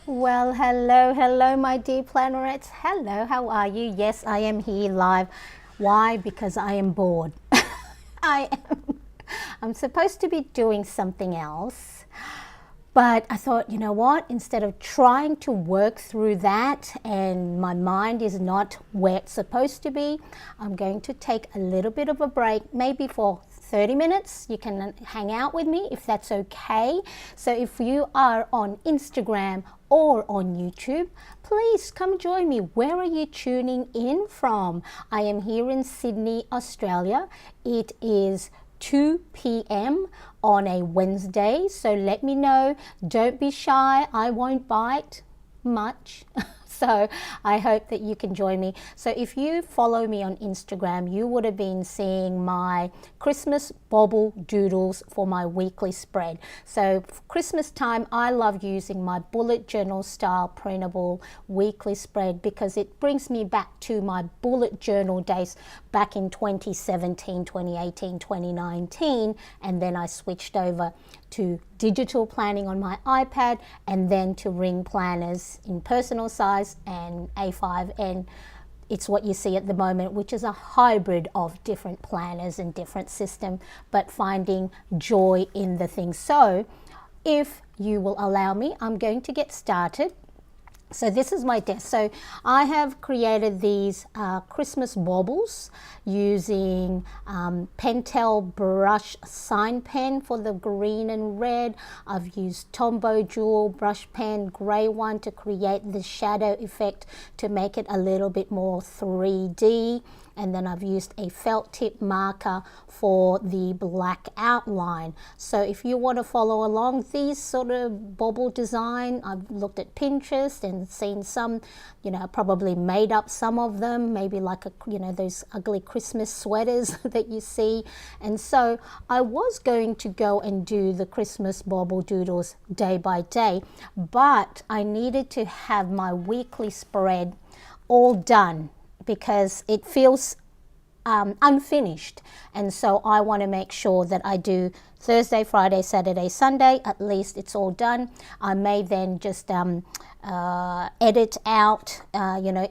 Well, hello, my dear plannerets. Hello, how are you? Yes, I am here live. Why? Because I am bored. I am. I'm supposed to be doing something else, but I thought, you know what? Instead of trying to work through that and my mind is not where it's supposed to be, I'm going to take a little bit of a break, maybe for 30 minutes. You can hang out with me if that's okay. So if you are on Instagram or on YouTube, please come join me. Where are you tuning in from? I am here in Sydney, Australia. It is 2 p.m. on a Wednesday, so let me know. Don't be shy. I won't bite much. So I hope that you can join me. So if you follow me on Instagram, you would have been seeing my Christmas Bauble doodles for my weekly spread. So Christmas time, I love using my bullet journal style printable weekly spread because it brings me back to my bullet journal days back in 2017, 2018, 2019, and then I switched over to digital planning on my iPad and then to ring planners in personal size and A5, and it's what you see at the moment, which is a hybrid of different planners and different system, but finding joy in the thing. So if you will allow me, I'm going to get started. So this is my desk. So I have created these Christmas baubles using Pentel brush sign pen for the green and red. I've used Tombow Jewel brush pen, grey one, to create the shadow effect to make it a little bit more 3D. And then I've used a felt tip marker for the black outline. So if you want to follow along these sort of bauble design, I've looked at Pinterest and seen some, probably made up some of them, maybe like those ugly Christmas sweaters that you see. And so I was going to go and do the Christmas bauble doodles day by day, but I needed to have my weekly spread all done because it feels unfinished, and so I want to make sure that I do Thursday, Friday, Saturday, Sunday, at least it's all done. I may then just edit out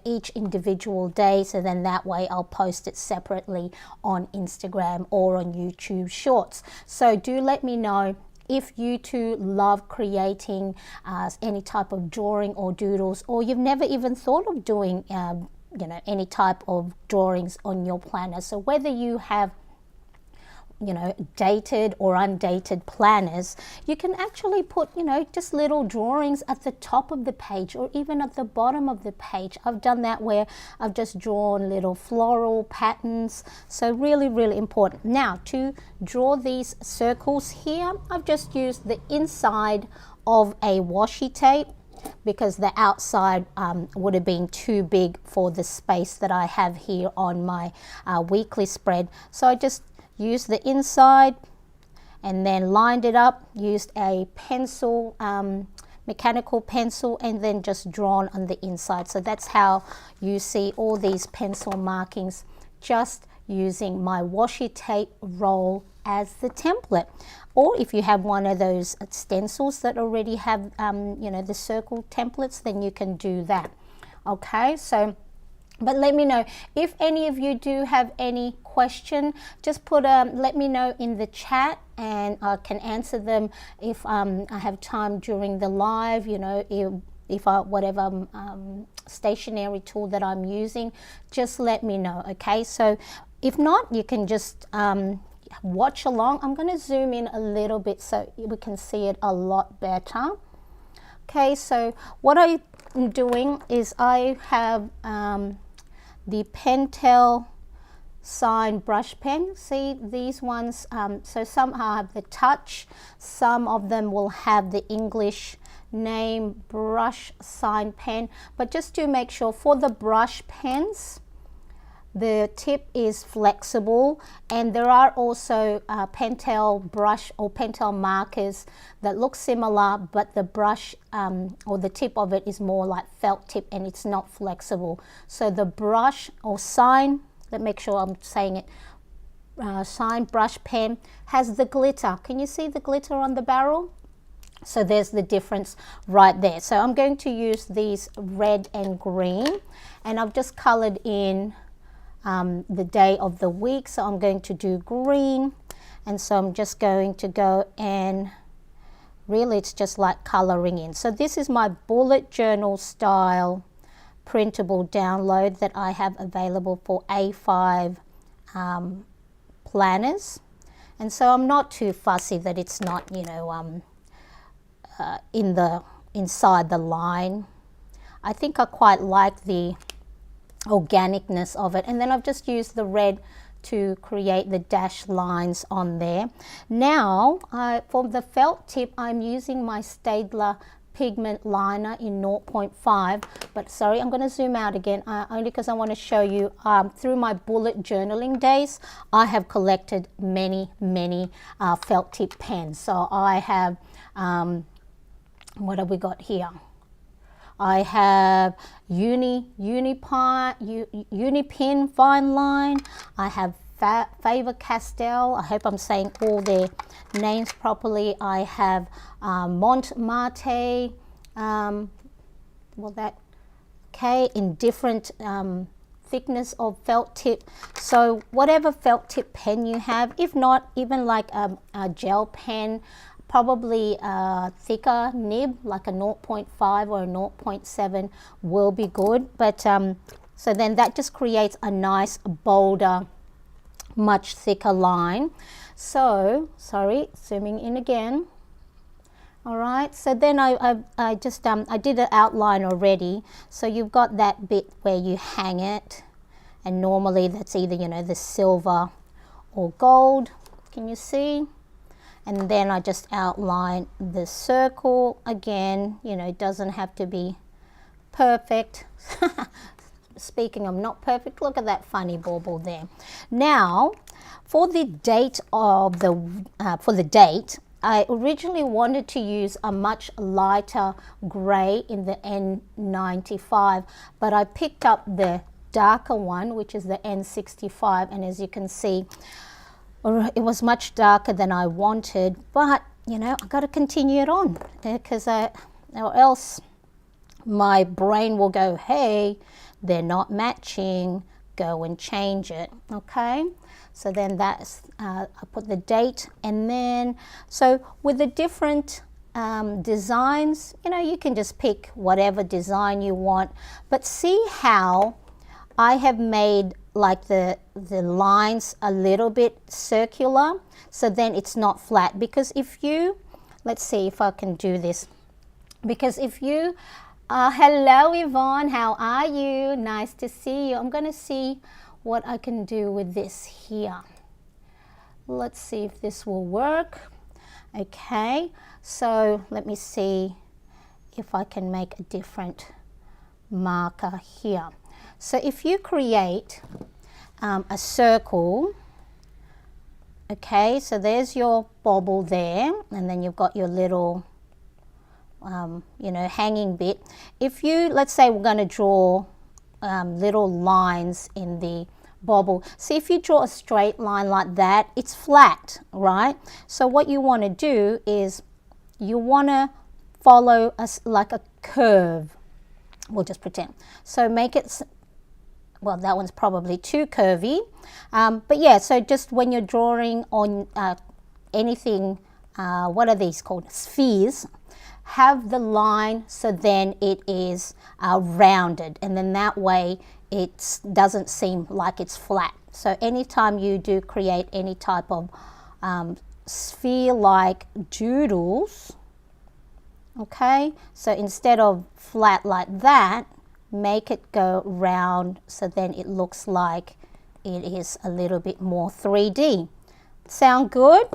each individual day, so then that way I'll post it separately on Instagram or on YouTube Shorts. So do let me know if you too love creating any type of drawing or doodles, or you've never even thought of doing any type of drawings on your planner. So whether you have dated or undated planners, you can actually put just little drawings at the top of the page or even at the bottom of the page. I've done that where I've just drawn little floral patterns. So really, really important. Now to draw these circles here, I've just used the inside of a washi tape because the outside would have been too big for the space that I have here on my weekly spread. So I just used the inside and then lined it up, used a pencil, mechanical pencil, and then just drawn on the inside. So that's how you see all these pencil markings, just using my washi tape roll as the template. Or if you have one of those stencils that already have the circle templates, then you can do that. Okay, so but let me know if any of you do have any question. Just let me know in the chat and I can answer them if I have time during the live. If I whatever stationery tool that I'm using, just let me know. Okay, so if not, you can just watch along. I'm going to zoom in a little bit so we can see it a lot better. Okay, so what I'm doing is I have the Pentel sign brush pen. See these ones, so some have the touch, some of them will have the English name brush sign pen, but just to make sure for the brush pens, the tip is flexible, and there are also Pentel brush or Pentel markers that look similar, but the brush or the tip of it is more like felt tip and it's not flexible. So the brush or sign, let me make sure I'm saying it, sign brush pen has the glitter. Can you see the glitter on the barrel? So there's the difference right there. So I'm going to use these red and green, and I've just colored in the day of the week. So I'm going to do green, and so I'm just going to go and really it's just like coloring in. So this is my bullet journal style printable download that I have available for A5 planners, and so I'm not too fussy that it's not, you know, inside the line. I think I quite like the organicness of it, and then I've just used the red to create the dashed lines on there. Now for the felt tip, I'm using my Staedtler pigment liner in 0.5, but sorry, I'm going to zoom out again only because I want to show you through my bullet journaling days I have collected many felt tip pens. So I have what have we got here? I have Unipin fine line. I have Faber-Castell. I hope I'm saying all their names properly. I have Montmartre. In different thickness of felt tip. So whatever felt tip pen you have, if not even like a gel pen, probably a thicker nib like a 0.5 or a 0.7 will be good. But so then that just creates a nice bolder, much thicker line. So sorry, zooming in again. All right, so then I just I did an outline already. So you've got that bit where you hang it, and normally that's either, you know, the silver or gold. Can you see? And then I just outline the circle again. You know, it doesn't have to be perfect. Speaking of not perfect, look at that funny bauble there. Now, for the date of the date, I originally wanted to use a much lighter grey in the N95, but I picked up the darker one, which is the N65, and as you can see, it was much darker than I wanted, but you know, I got to continue it on because or else my brain will go, hey, they're not matching, go and change it. Okay, so then that's I put the date, and then so with the different designs, you know, you can just pick whatever design you want, but see how I have made like the lines a little bit circular, so then it's not flat. Because if you, let's see if I can do this, because if you hello Yvonne, how are you? Nice to see you. I'm going to see what I can do with this here. Let's see if this will work. Okay, so let me see if I can make a different marker here. So if you create a circle, okay, so there's your bauble there, and then you've got your little you know, hanging bit. If you, let's say we're going to draw little lines in the bauble. See, if you draw a straight line like that, it's flat, right? So what you want to do is you want to follow like a curve. We'll just pretend. So make it, well, that one's probably too curvy. But yeah, so just when you're drawing on anything, what are these called? Spheres. Have the line so then it is rounded, and then that way it doesn't seem like it's flat. So anytime you do create any type of sphere-like doodles, okay, so instead of flat like that, make it go round so then it looks like it is a little bit more 3D. Sound good?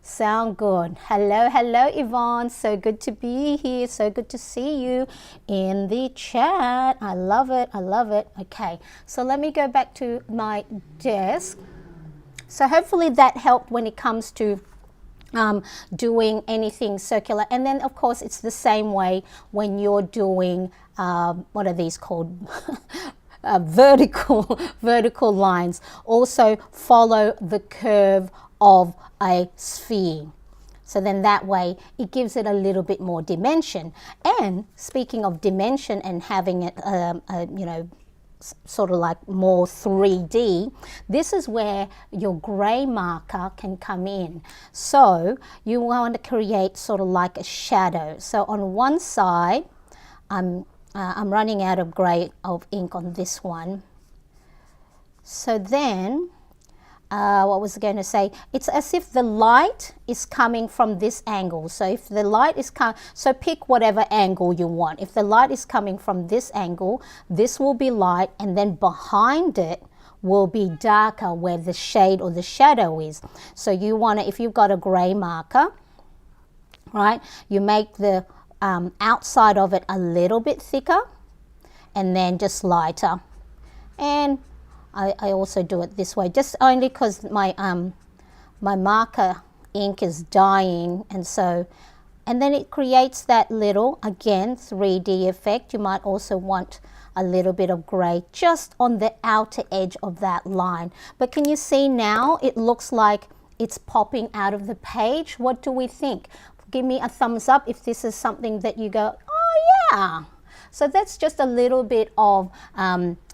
Sound good. Hello Yvonne, so good to be here, so good to see you in the chat. I love it, I love it. Okay, so let me go back to my desk. So hopefully that helped when it comes to doing anything circular. And then of course it's the same way when you're doing what are these called? Vertical lines. Also follow the curve of a sphere. So then that way it gives it a little bit more dimension. And speaking of dimension and having it, you know, sort of like more 3D, this is where your grey marker can come in. So you want to create sort of like a shadow. So on one side, I'm running out of grey of ink on this one. So then, what was I going to say? It's as if the light is coming from this angle. So if the light is so pick whatever angle you want. If the light is coming from this angle, this will be light, and then behind it will be darker where the shade or the shadow is. So you want to, if you've got a grey marker, right, you make the outside of it a little bit thicker and then just lighter. And I also do it this way, just only because my my marker ink is dying, and then it creates that little, again, 3D effect. You might also want a little bit of grey just on the outer edge of that line. But can you see now it looks like it's popping out of the page? What do we think? Give me a thumbs up if this is something that you go, oh yeah. So that's just a little bit of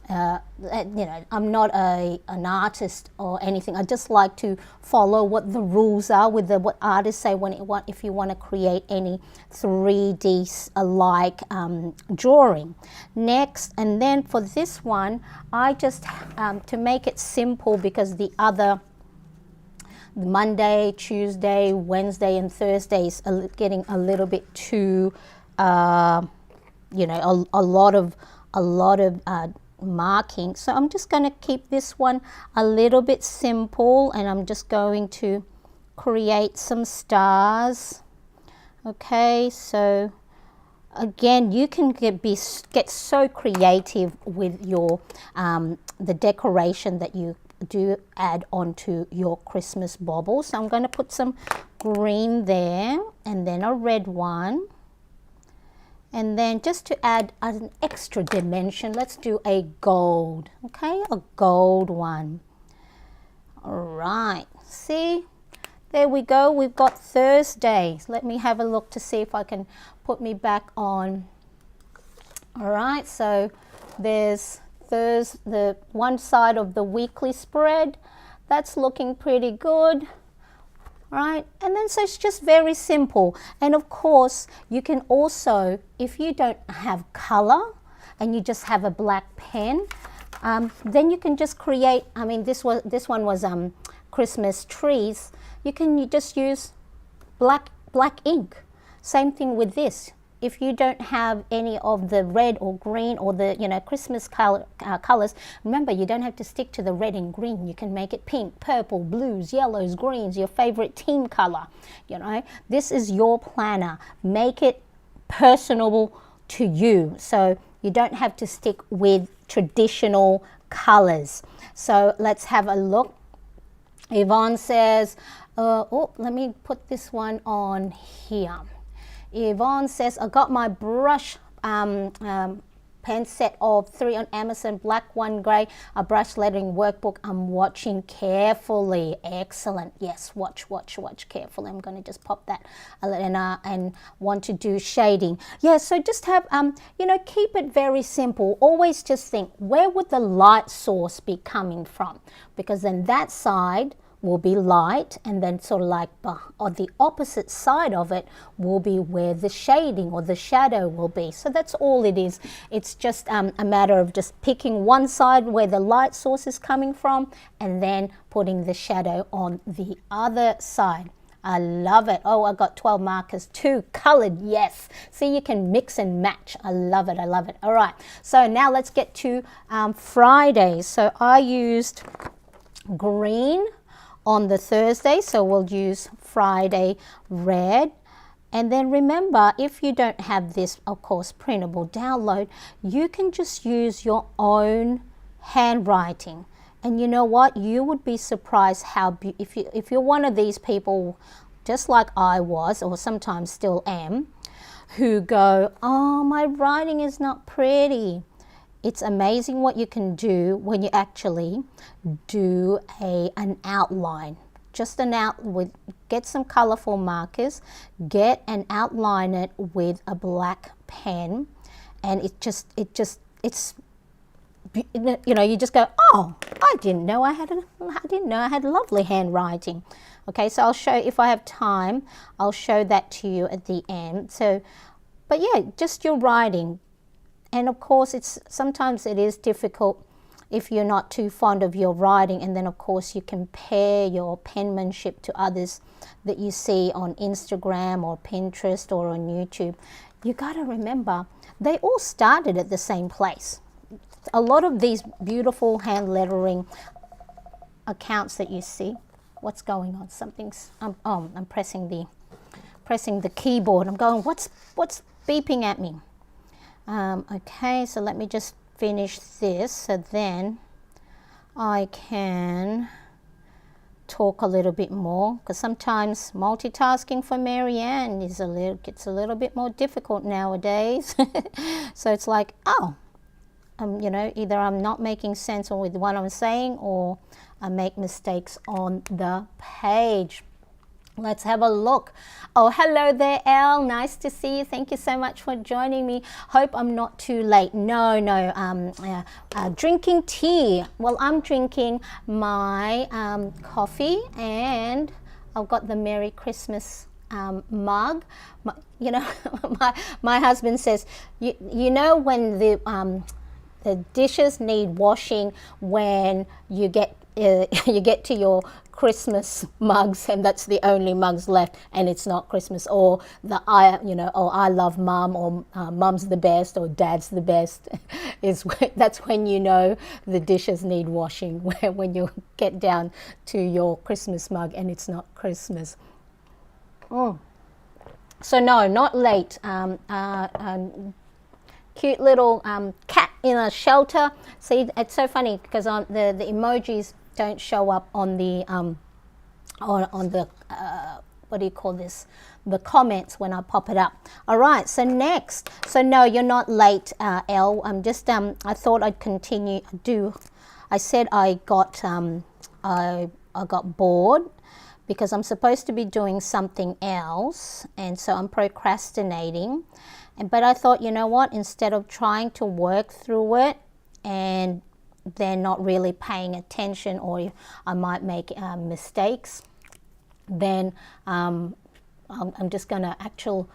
you know, I'm not an artist or anything. I just like to follow what the rules are with what artists say if you want to create any 3D like drawing. Next, and then for this one, I just to make it simple, because the other Monday, Tuesday, Wednesday, and Thursday is getting a little bit too, you know, a lot of marking. So I'm just going to keep this one a little bit simple, and I'm just going to create some stars. Okay, so again, you can get so creative with your the decoration that you do add onto your Christmas bauble. So I'm going to put some green there, and then a red one. And then just to add an extra dimension, let's do a gold, okay? A gold one. All right, see? There we go, we've got Thursday. Let me have a look to see if I can put me back on. All right, so there's the one side of the weekly spread. That's looking pretty good. Right, and then so it's just very simple. And of course you can also, if you don't have color and you just have a black pen, then you can just create, I mean this one was Christmas trees. You can just use black ink. Same thing with this. If you don't have any of the red or green or the, you know, Christmas colors, remember, you don't have to stick to the red and green. You can make it pink, purple, blues, yellows, greens, your favorite team color. You know, this is your planner. Make it personable to you, so you don't have to stick with traditional colors. So let's have a look. Yvonne says, oh, let me put this one on here. Yvonne says, I got my brush pen set of 3 on Amazon, black, 1 grey, a brush lettering workbook. I'm watching carefully. Excellent. Yes, watch carefully. I'm going to just pop that and want to do shading. Yeah, so just have, you know, keep it very simple. Always just think, where would the light source be coming from? Because then that side will be light, and then sort of like on the opposite side of it will be where the shading or the shadow will be. So that's all it is. It's just a matter of just picking one side where the light source is coming from, and then putting the shadow on the other side. I love it. Oh, I got 12 markers, 2 colored. Yes. See, you can mix and match. I love it. I love it. All right. So now let's get to Friday. So I used green on the Thursday, so we'll use Friday red. And then remember, if you don't have this, of course, printable download, you can just use your own handwriting. And you know what? You would be surprised how if you're one of these people, just like I was, or sometimes still am, who go, oh, my writing is not pretty. It's amazing what you can do when you actually do an outline. just get some colorful markers, get and outline it with a black pen, and it's you know, you just go, oh, I didn't know I had lovely handwriting. Okay, so I'll show, if I have time, I'll show that to you at the end. So, but yeah, just your writing. And of course, sometimes it is difficult if you're not too fond of your writing, and then of course you compare your penmanship to others that you see on Instagram or Pinterest or on YouTube. You got to remember, they all started at the same place. A lot of these beautiful hand lettering accounts that you see, what's going on? Something's I'm pressing the keyboard. I'm going, what's beeping at me? Okay, so let me just finish this, so then I can talk a little bit more, because sometimes multitasking for Marianne gets a little bit more difficult nowadays. So it's like, oh, you know, either I'm not making sense with what I'm saying, or I make mistakes on the page. Let's have a look. Oh, hello there, Elle. Nice to see you. Thank you so much for joining me. Hope I'm not too late. No. Drinking tea. Well, I'm drinking my coffee, and I've got the Merry Christmas mug. You know, my husband says, you know, when the dishes need washing, when you get to your Christmas mugs, and that's the only mugs left, and it's not Christmas, or I love mum, or mum's the best, or dad's the best. That's when you know the dishes need washing, when you get down to your Christmas mug and it's not Christmas. So no, not late. Cute little cat in a shelter. See, it's so funny because the emojis don't show up on the what do you call this? The comments when I pop it up. All right. So next. So no, you're not late, Elle. I'm just I thought I'd continue. I said I got bored because I'm supposed to be doing something else, and so I'm procrastinating. But I thought, you know what? Instead of trying to work through it and then not really paying attention, or I might make mistakes, then I'm just going to actually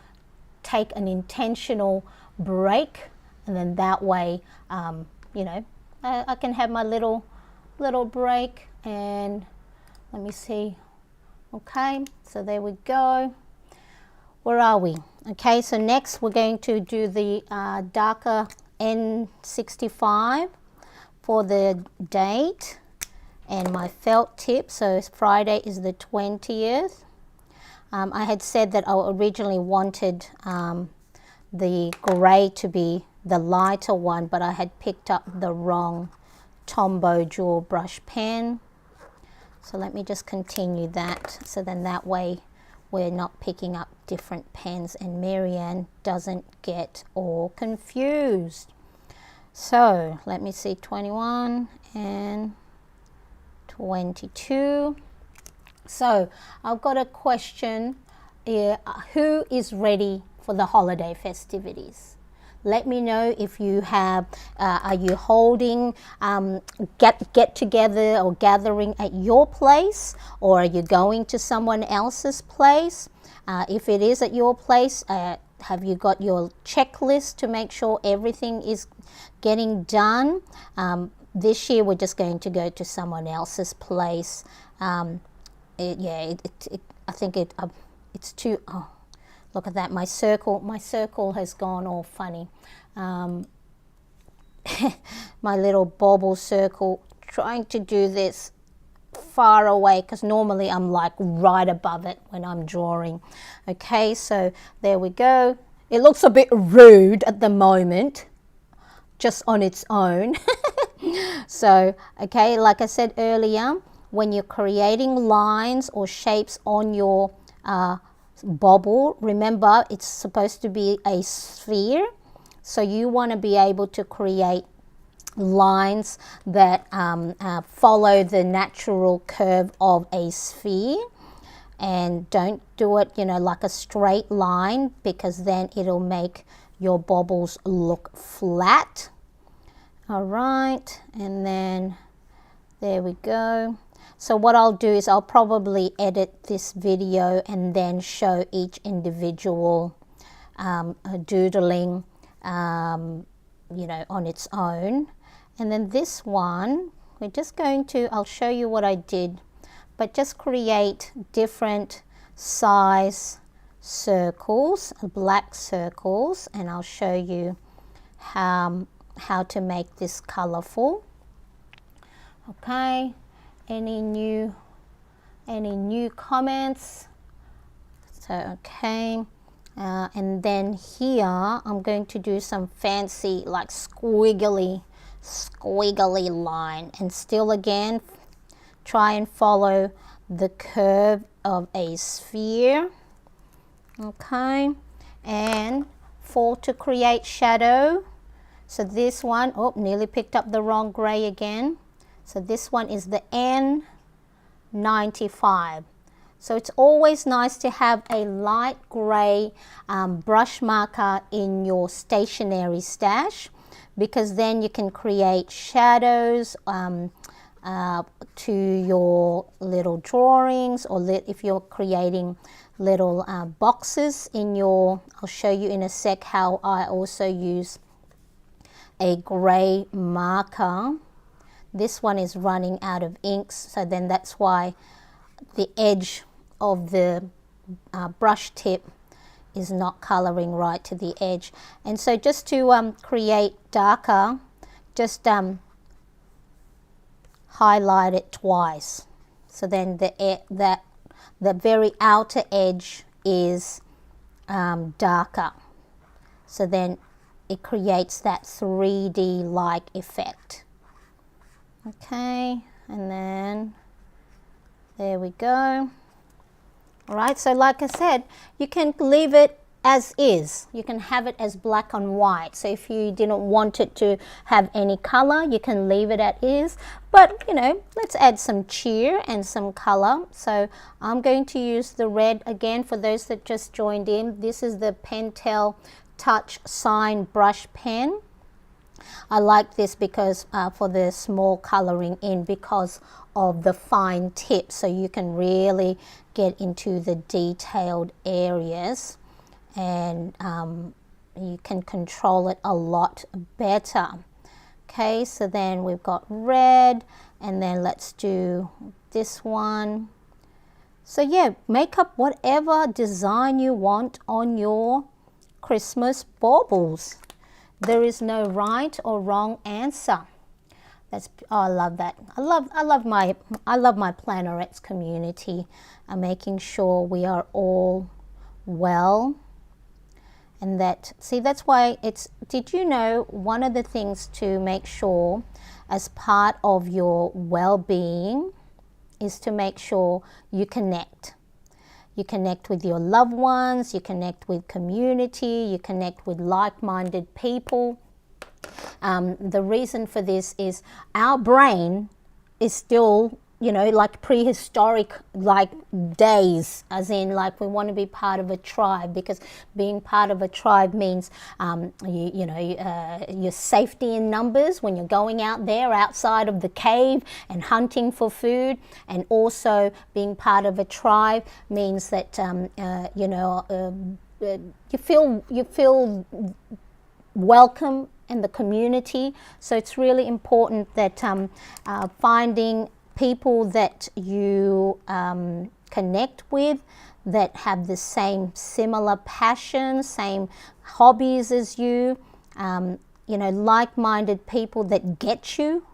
take an intentional break, and then that way, you know, I can have my little break. And let me see. Okay, so there we go. Where are we? Okay, so next we're going to do the darker N65 for the date, and my felt tip. So Friday is the 20th. I had said that I originally wanted the grey to be the lighter one, but I had picked up the wrong Tombow dual brush pen. So let me just continue that, so then that way we're not picking up different pens and Marianne doesn't get all confused. So let me see, 21 and 22. So I've got a question here. Who is ready for the holiday festivities? Let me know if you have, are you holding get together or gathering at your place, or are you going to someone else's place? If it is at your place, have you got your checklist to make sure everything is getting done? This year we're just going to go to someone else's place. I think it's too, oh, look at that, my circle has gone all funny. My little Bauble circle, trying to do this far away, because normally I'm like right above it when I'm drawing. Okay, so there we go. It looks a bit rude at the moment, just on its own. So, okay, like I said earlier, when you're creating lines or shapes on your Bauble, remember it's supposed to be a sphere, so you want to be able to create lines that follow the natural curve of a sphere. And don't do it, you know, like a straight line, because then it'll make your baubles look flat. All right, and then there we go. So what I'll do is I'll probably edit this video and then show each individual doodling, you know, on its own. And then this one, we're just going to, I'll show you what I did, but just create different size circles, black circles, and I'll show you how to make this colorful. Okay, any new comments? So okay, and then here I'm going to do some fancy like squiggly line, and still again try and follow the curve of a sphere. Okay, and to create shadow, so this one, oh, nearly picked up the wrong gray again. So this one is the N95. So it's always nice to have a light gray brush marker in your stationery stash, because then you can create shadows to your little drawings, or if you're creating little boxes in your, I'll show you in a sec how I also use a gray marker. This one is running out of inks, so then that's why the edge of the brush tip is not coloring right to the edge. And so just to create darker, just highlight it twice, so then the very outer edge is darker, so then it creates that 3D like effect. Okay, and then there we go. All right, so like I said, you can leave it as is. You can have it as black and white. So if you didn't want it to have any color, you can leave it as is. But, you know, let's add some cheer and some color. So I'm going to use the red again for those that just joined in. This is the Pentel Touch Sign Brush Pen. I like this because for the small coloring in, because of the fine tip, so you can really get into the detailed areas, and you can control it a lot better. Okay, so then we've got red, and then let's do this one. So yeah, make up whatever design you want on your Christmas baubles. There is no right or wrong answer. That's, oh, I love that. I love my Plannerettes community, making sure we are all well, and that, see, that's why it's, did you know one of the things to make sure as part of your well-being is to make sure you connect. You connect with your loved ones, you connect with community, you connect with like-minded people. The reason for this is our brain is still, you know, like prehistoric like days, as in like we want to be part of a tribe, because being part of a tribe means your safety in numbers when you're going out there outside of the cave and hunting for food, and also being part of a tribe means that you feel welcome in the community. So it's really important that finding people that you connect with, that have the same similar passion, same hobbies as you, like-minded people that get you,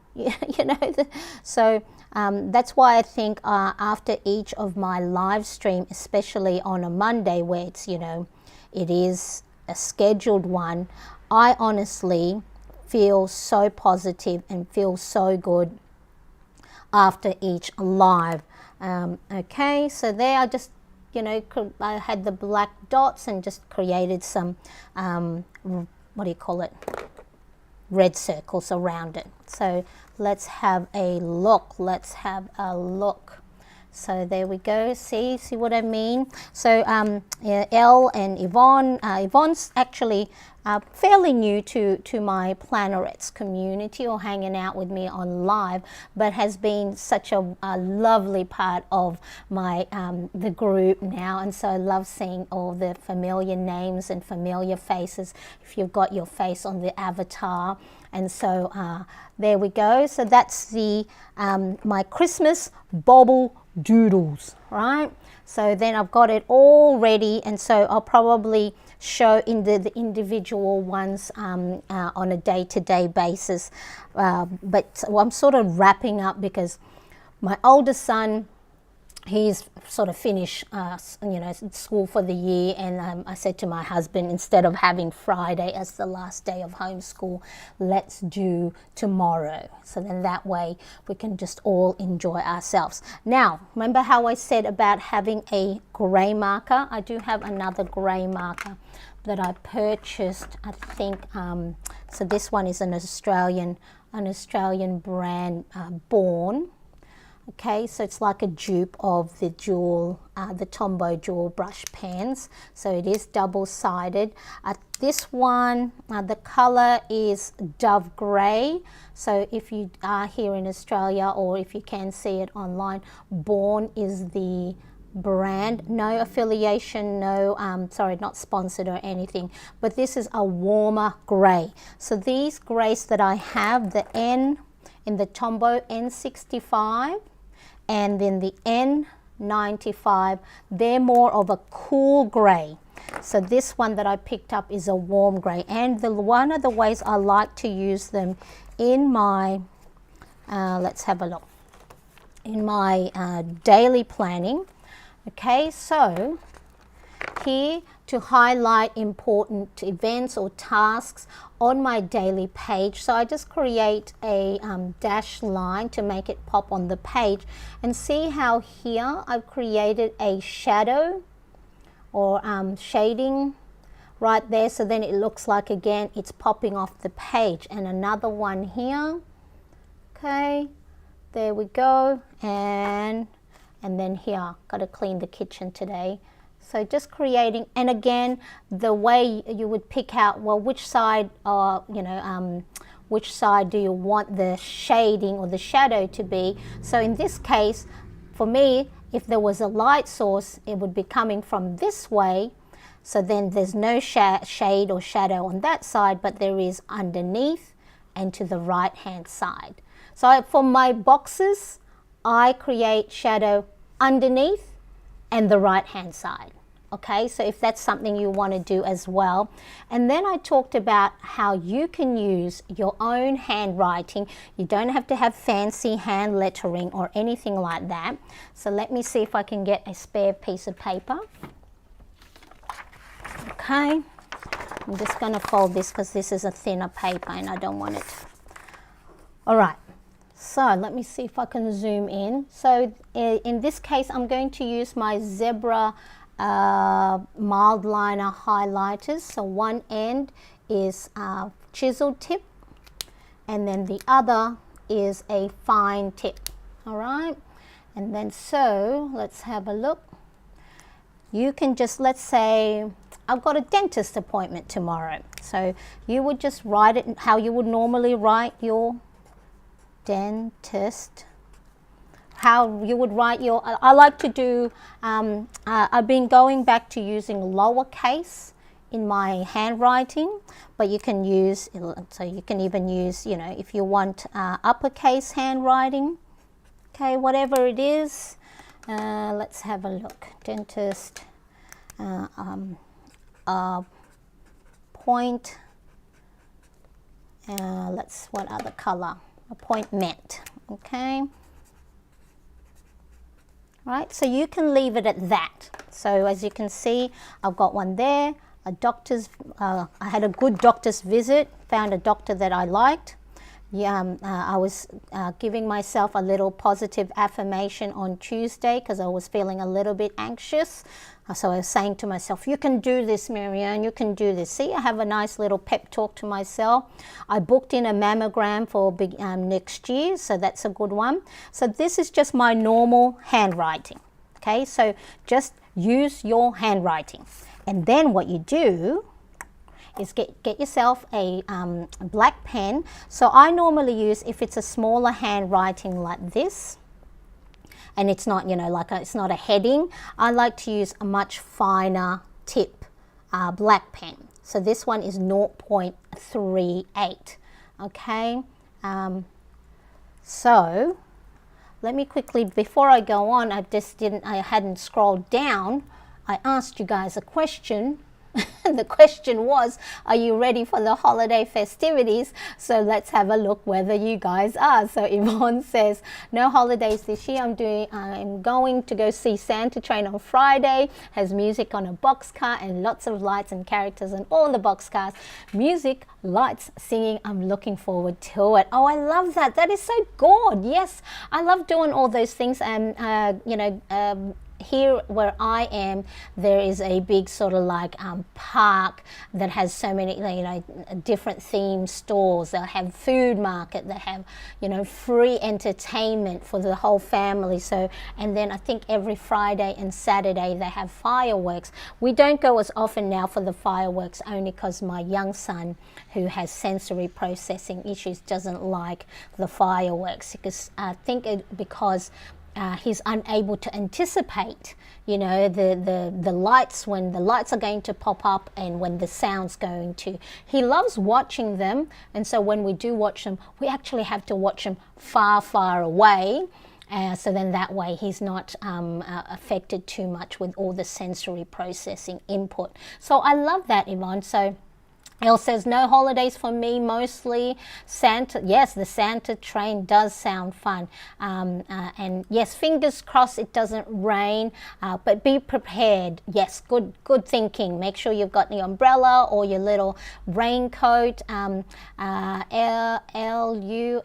So that's why I think after each of my live stream, especially on a Monday where it's, it is a scheduled one, I honestly feel so positive and feel so good after each live. Okay, so there I just, I had the black dots and just created some, what do you call it? red circles around it. So let's have a look. Let's have a look. So there we go. See what I mean? So yeah, Elle and Yvonne. Yvonne's actually fairly new to my Plannerettes community, or hanging out with me on live, but has been such a lovely part of my the group now. And so I love seeing all the familiar names and familiar faces if you've got your face on the avatar. And so there we go. So that's the my Christmas Bauble doodles, right? So then I've got it all ready, and so I'll probably show in the individual ones on a day-to-day basis. But I'm sort of wrapping up because my oldest son, he's sort of finished, school for the year, and I said to my husband, instead of having Friday as the last day of homeschool, let's do tomorrow. So then that way we can just all enjoy ourselves. Now, remember how I said about having a grey marker? I do have another grey marker that I purchased, I think, so this one is an Australian brand, Born. Okay, so it's like a dupe of the the Tombow dual brush pens. So it is double-sided. This one, the color is Dove Grey. So if you are here in Australia, or if you can see it online, Born is the brand. No affiliation, no, sorry, not sponsored or anything. But this is a warmer grey. So these greys that I have, the N in the Tombow N65, and then the N95, they're more of a cool grey. So this one that I picked up is a warm grey, and one of the ways I like to use them in my, let's have a look, in my daily planning. Okay, so here to highlight important events or tasks on my daily page. So I just create a dashed line to make it pop on the page, and see how here I've created a shadow or shading right there, so then it looks like, again, it's popping off the page. And another one here. Okay, there we go. And then here, got to clean the kitchen today. So just creating, and again, the way you would pick out, well, which side, which side do you want the shading or the shadow to be? So in this case, for me, if there was a light source, it would be coming from this way. So then there's no shade or shadow on that side, but there is underneath and to the right-hand side. So for my boxes, I create shadow underneath and the right-hand side. Okay, so if that's something you want to do as well. And then I talked about how you can use your own handwriting. You don't have to have fancy hand lettering or anything like that. So let me see if I can get a spare piece of paper. Okay, I'm just going to fold this because this is a thinner paper and I don't want it. All right. So let me see if I can zoom in. So in this case, I'm going to use my Zebra mild liner highlighters. So one end is chiseled tip, and then the other is a fine tip. All right, and then so let's have a look. You can just, let's say I've got a dentist appointment tomorrow, so you would just write it how you would normally write your dentist, how you would write your, I like to do, I've been going back to using lowercase in my handwriting, but you can use, so you can even use, if you want uppercase handwriting, okay, whatever it is. Let's have a look. Dentist, point, what other color? Appointment, okay. Right, so you can leave it at that. So as you can see, I've got one there, a doctor's, I had a good doctor's visit, found a doctor that I liked. I was giving myself a little positive affirmation on Tuesday because I was feeling a little bit anxious. So I was saying to myself, you can do this, Marianne, you can do this. See, I have a nice little pep talk to myself. I booked in a mammogram for next year, so that's a good one. So this is just my normal handwriting. Okay, so just use your handwriting. And then what you do is get yourself a black pen. So I normally use, if it's a smaller handwriting like this, and it's not, you know, like it's not a heading, I like to use a much finer tip black pen. So this one is 0.38. Okay, so let me quickly, before I go on, I hadn't scrolled down. I asked you guys a question. The question was, are you ready for the holiday festivities? So let's have a look whether you guys are. So Yvonne says, no holidays this year. I'm going to go see Santa Train on Friday. Has music on a boxcar and lots of lights and characters on all the boxcars. Music, lights, singing. I'm looking forward to it. Oh, I love that. That is so good. Yes, I love doing all those things. And, here where I am, there is a big sort of like park that has so many, you know, different themed stores. They'll have food market, they have, you know, free entertainment for the whole family. So, and then I think every Friday and Saturday they have fireworks. We don't go as often now for the fireworks, only because my young son, who has sensory processing issues, doesn't like the fireworks, because I think because he's unable to anticipate, you know, the lights, when the lights are going to pop up and when the sound's going to. He loves watching them, and so when we do watch them, we actually have to watch them far, far away. So then that way he's not affected too much with all the sensory processing input. So I love that, Yvonne. So Elle says, no holidays for me, mostly Santa. Yes, the Santa train does sound fun. And yes, fingers crossed it doesn't rain, but be prepared. Yes, good thinking. Make sure you've got the umbrella or your little raincoat. You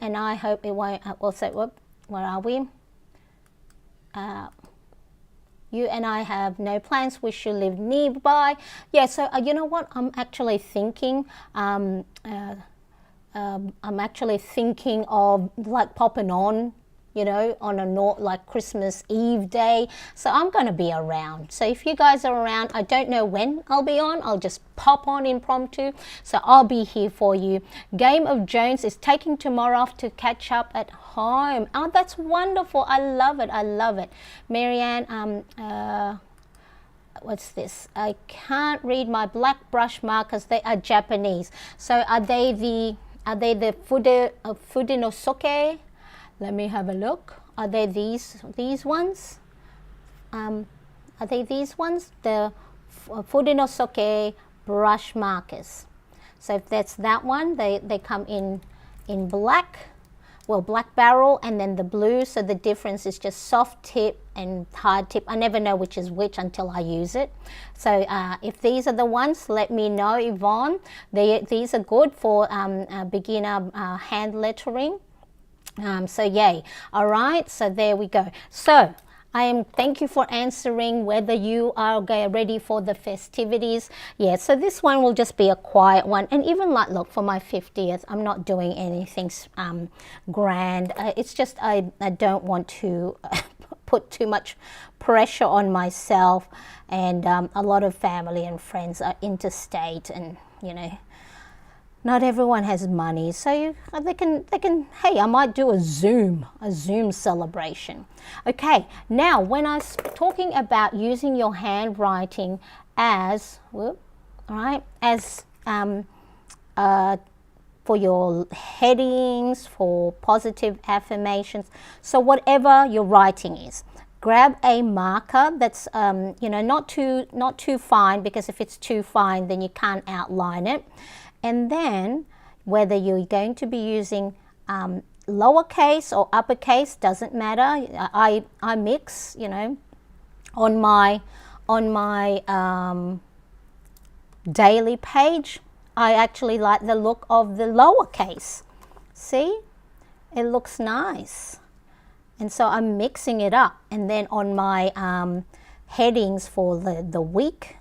and I hope it won't. Also, where are we? You and I have no plans. We should live nearby. Yeah, so you know what? I'm actually thinking of like popping on, you know, on a like Christmas Eve day. So I'm going to be around. So if you guys are around, I don't know when I'll be on. I'll just pop on impromptu. So I'll be here for you. Game of Jones is taking tomorrow off to catch up at home. Oh, that's wonderful. I love it. I love it. Marianne, what's this? I can't read my black brush markers. They are Japanese. So are they the Fudenosuke? Let me have a look. Are they these ones? Are they these ones? The Fudenosuke brush markers. So if that's that one, they come in black. Well, black barrel and then the blue. So the difference is just soft tip and hard tip. I never know which is which until I use it. So if these are the ones, let me know, Yvonne. These are good for beginner hand lettering. So yay. All right, so there we go. So thank you for answering whether you are ready for the festivities. Yeah, so this one will just be a quiet one. And even like, look, for my 50th, I'm not doing anything grand. It's just I don't want to put too much pressure on myself. And a lot of family and friends are interstate, and, you know, not everyone has money, so they can. Hey, I might do a Zoom celebration. Okay, now when I was talking about using your handwriting as, for your headings, for positive affirmations. So whatever your writing is, grab a marker that's not too fine, because if it's too fine, then you can't outline it. And then whether you're going to be using lowercase or uppercase, doesn't matter. I mix, you know, on my daily page. I actually like the look of the lowercase. See, it looks nice. And so I'm mixing it up, and then on my headings for the week,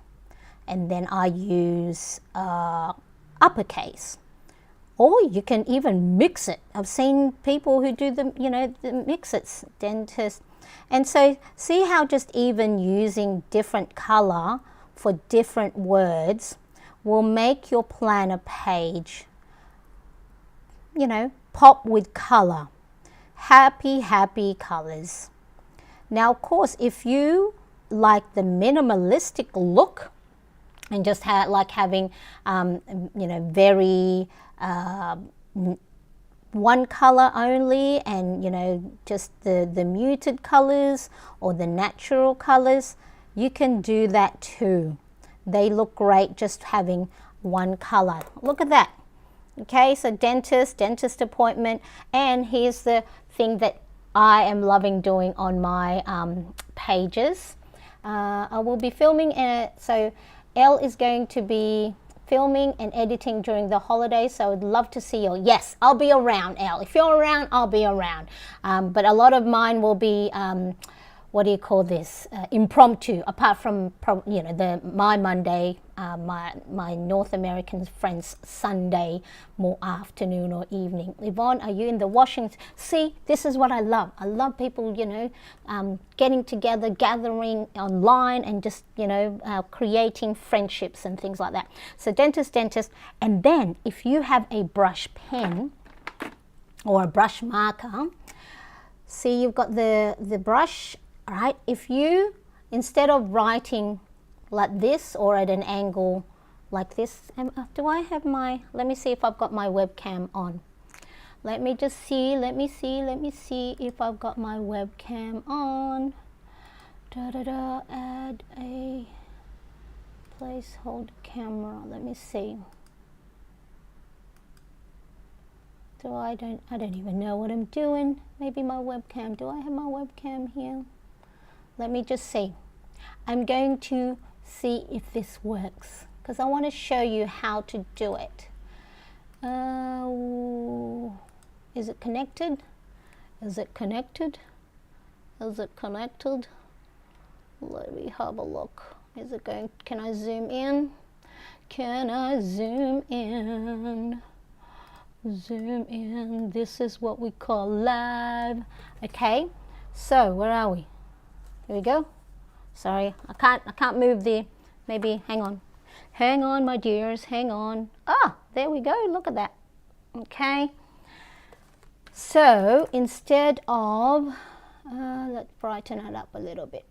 and then I use uppercase. Or you can even mix it. I've seen people who do the, the mix it, dentists. And so see how just even using different color for different words will make your planner page, pop with color. Happy, happy colors. Now, of course, if you like the minimalistic look and just like having, very one color only, and just the muted colors or the natural colors, you can do that too. They look great just having one color. Look at that. Okay, so dentist appointment, and here's the thing that I am loving doing on my pages. I will be filming, so Elle is going to be filming and editing during the holidays, so I'd love to see you. Yes, I'll be around, Elle. If you're around, I'll be around. But a lot of mine will be, impromptu, apart from, my Monday, my North American friends Sunday, more afternoon or evening. Yvonne, are you in the washing? See, this is what I love. I love people, getting together, gathering online, and just, creating friendships and things like that. So dentist, and then if you have a brush pen or a brush marker, see, you've got the brush, right? If you, instead of writing like this or at an angle like this, do I have let me see if I've got my webcam on. Let me see if I've got my webcam on. Add a placeholder camera. Let me see. I don't even know what I'm doing. Maybe my webcam. Do I have my webcam here? Let me just see. I'm going to see if this works, because I want to show you how to do it. Is it connected? Is it connected? Is it connected? Let me have a look. Is it going? Can I zoom in? Can I zoom in? Zoom in. This is what we call live. Okay, so where are we? Here we go. Sorry, I can't move there. Maybe hang on my dears, hang on. There we go. Look at that. Okay, so instead of let's brighten it up a little bit.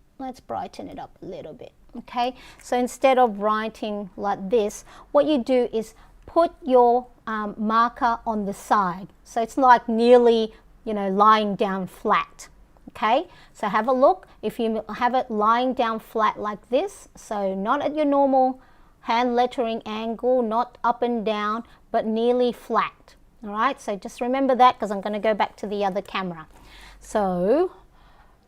Okay, so instead of writing like this, what you do is put your marker on the side, so it's like nearly, lying down flat. Okay, so have a look. If you have it lying down flat like this, so not at your normal hand lettering angle, not up and down, but nearly flat. All right, so just remember that, because I'm going to go back to the other camera. So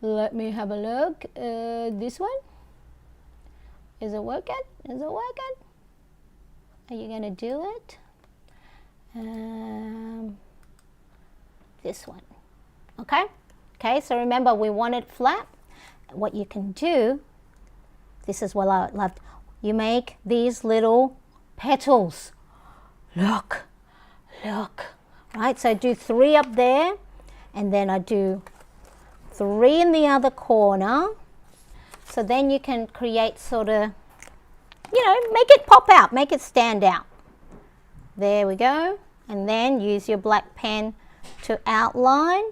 let me have a look. This one, is it working? Are you going to do it? This one. Okay, so remember, we want it flat. What you can do, this is what I love. You make these little petals. Look. Right, so I do 3 up there, and then I do 3 in the other corner. So then you can create sort of, make it pop out, make it stand out. There we go. And then use your black pen to outline,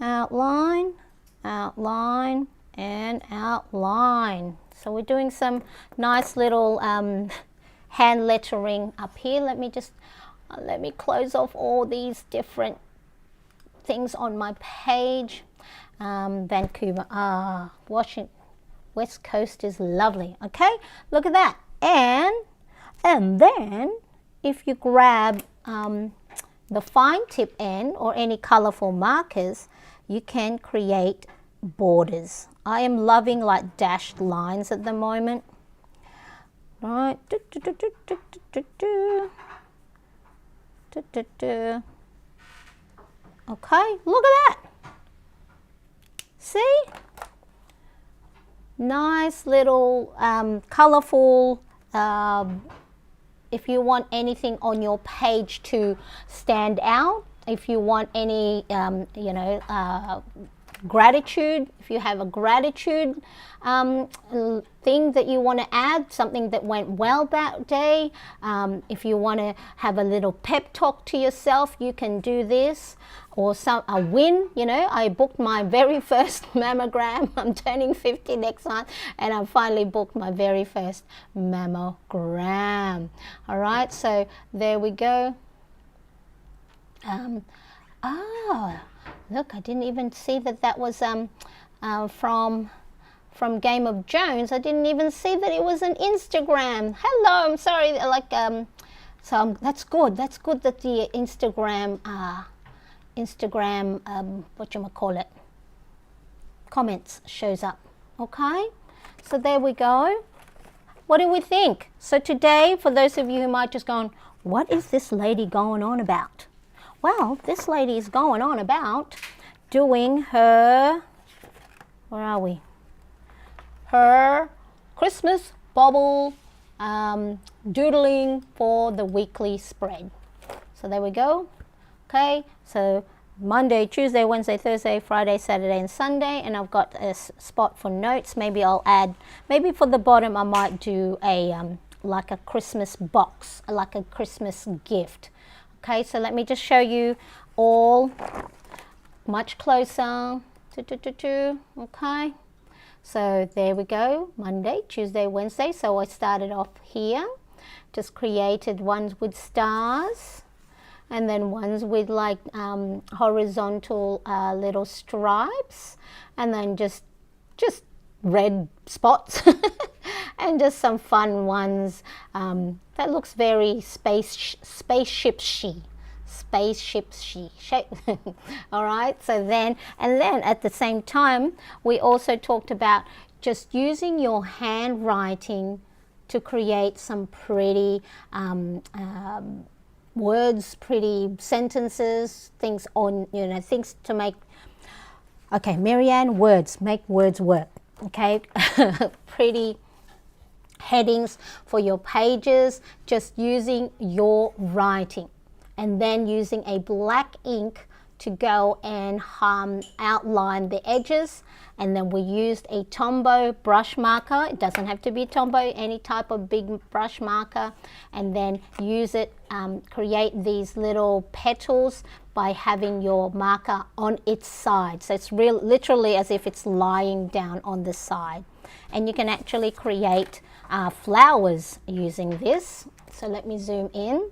and outline. So we're doing some nice little hand lettering up here. Let me close off all these different things on my page. Vancouver, Washington, West Coast is lovely. Okay, look at that. And then if you grab the fine tip end or any colorful markers, you can create borders. I am loving like dashed lines at the moment. Right. Okay, look at that. See? Nice little colorful, if you want anything on your page to stand out, if you want any, gratitude, if you have a gratitude thing that you want to add, something that went well that day, if you want to have a little pep talk to yourself, you can do this. Or a win, I booked my very first mammogram. I'm turning 50 next month, and I finally booked my very first mammogram. All right, so there we go. Look, I didn't even see that was from Game of Jones. I didn't even see that it was an Instagram. Hello, I'm sorry. That's good. That's good that the Instagram comments shows up. Okay, so there we go. What do we think? So today, for those of you who might just gone, what is this lady going on about? Well, this lady is going on about doing her, where are we? Her Christmas Bauble doodling for the weekly spread. So there we go. Okay, so Monday, Tuesday, Wednesday, Thursday, Friday, Saturday, and Sunday, and I've got a spot for notes. Maybe I'll add, maybe for the bottom I might do a like a Christmas box, like a Christmas gift. Okay, so let me just show you all much closer. Okay, so there we go. Monday, Tuesday, Wednesday. So I started off here, just created ones with stars, and then ones with like horizontal little stripes, and then just red spots and just some fun ones that looks very spaceship-y shape. All right, so then at the same time we also talked about just using your handwriting to create some pretty words, pretty sentences, things on, things to make. Okay, Marianne, words, make words work. Okay, pretty headings for your pages, just using your writing, and then using a black ink to go and outline the edges. And then we used a Tombow brush marker. It doesn't have to be Tombow, any type of big brush marker, and then use it, create these little petals by having your marker on its side. So it's literally as if it's lying down on the side. And you can actually create flowers using this. So let me zoom in.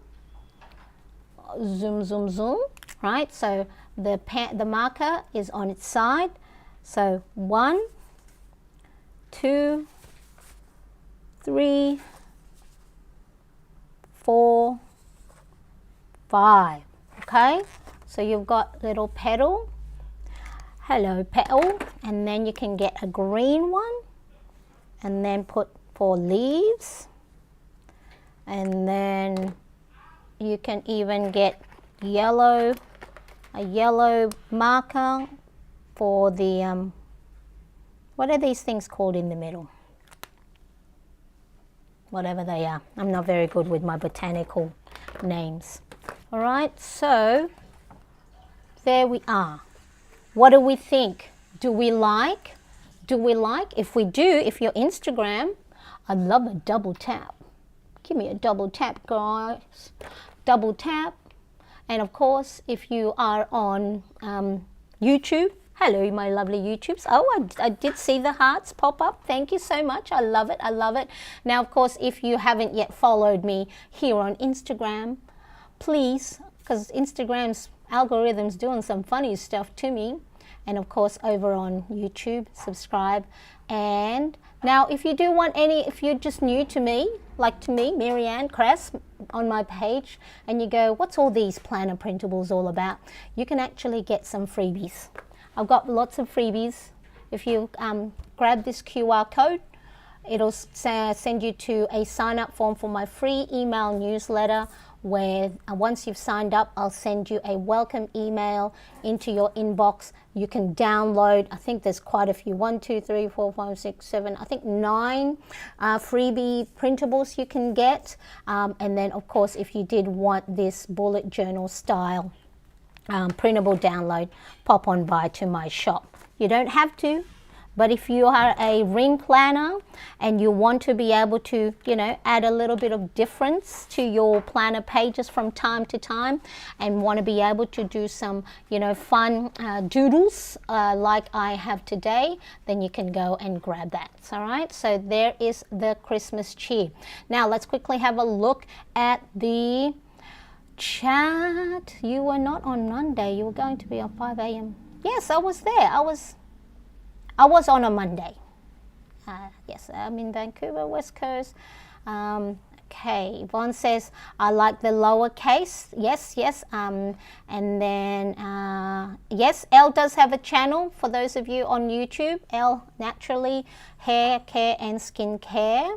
Zoom, zoom, zoom. Right, so the marker is on its side. So 1, 2, 3, 4, 5. Okay, so you've got little petal. Hello, petal. And then you can get a green one, and then put 4 leaves. And then you can even get a yellow marker for the what are these things called in the middle? Whatever they are. I'm not very good with my botanical names. All right, so there we are. What do we think? Do we like? If we do, if you're Instagram, I'd love a double tap. Give me a double tap, guys. Double tap. And of course, if you are on YouTube, hello, my lovely YouTubes. Oh, I did see the hearts pop up. Thank you so much. I love it. I love it. Now, of course, if you haven't yet followed me here on Instagram, please, because Instagram's algorithm's doing some funny stuff to me. And of course, over on YouTube, subscribe. And now, if you do want if you're just new to me, like to me, Marianne Cress, on my page, and you go, what's all these planner printables all about? You can actually get some freebies. I've got lots of freebies. If you grab this QR code, it'll send you to a sign up form for my free email newsletter, where once you've signed up, I'll send you a welcome email into your inbox. You can download, I think there's quite a few, 1, 2, 3, 4, 5, 6, 7, I think 9 freebie printables you can get. And then of course, if you did want this bullet journal style printable download, pop on by to my shop. You don't have to, but if you are a ring planner and you want to be able to, you know, add a little bit of difference to your planner pages from time to time, and want to be able to do some, you know, fun doodles like I have today, then you can go and grab that. All right, so there is the Christmas cheer. Now let's quickly have a look at the chat. You were not on Monday. You were going to be on 5 a.m. Yes, I was there. I was on a Monday. Yes, I'm in Vancouver, West Coast. Okay, Yvonne says, I like the lowercase. Yes, yes. And then, yes, Elle does have a channel for those of you on YouTube. Elle Naturally Hair Care and Skin Care.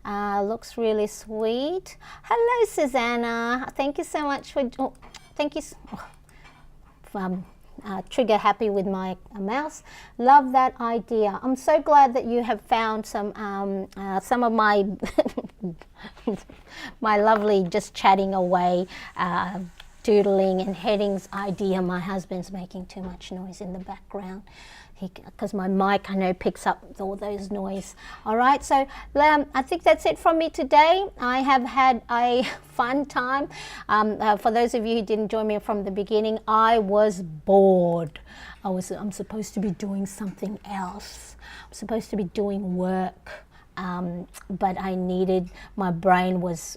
Looks really sweet. Hello, Susanna. Thank you so much for, thank you. Trigger happy with my mouse. Love that idea. I'm so glad that you have found some of my my lovely just chatting away doodling and headings idea. My husband's making too much noise in the background, because my mic, I know, picks up all those noise. All right, so I think that's it from me today. I have had a fun time. For those of you who didn't join me from the beginning, I was bored. I'm supposed to be doing something else. I'm supposed to be doing work, but I needed, my brain was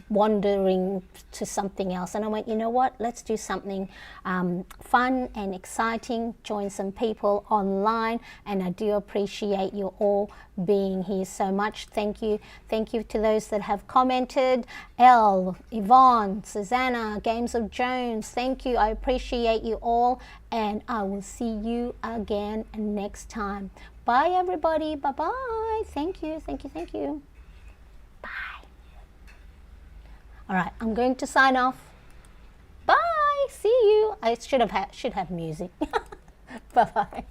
wandering to something else, and I went, you know what, let's do something fun and exciting, join some people online, and I do appreciate you all being here so much. Thank you to those that have commented. Elle, Yvonne, Susanna, Games of Jones, thank you. I appreciate you all, and I will see you again next time. Bye everybody. Bye bye. Thank you. Bye. All right, I'm going to sign off. Bye. See you. I should have music. Bye bye.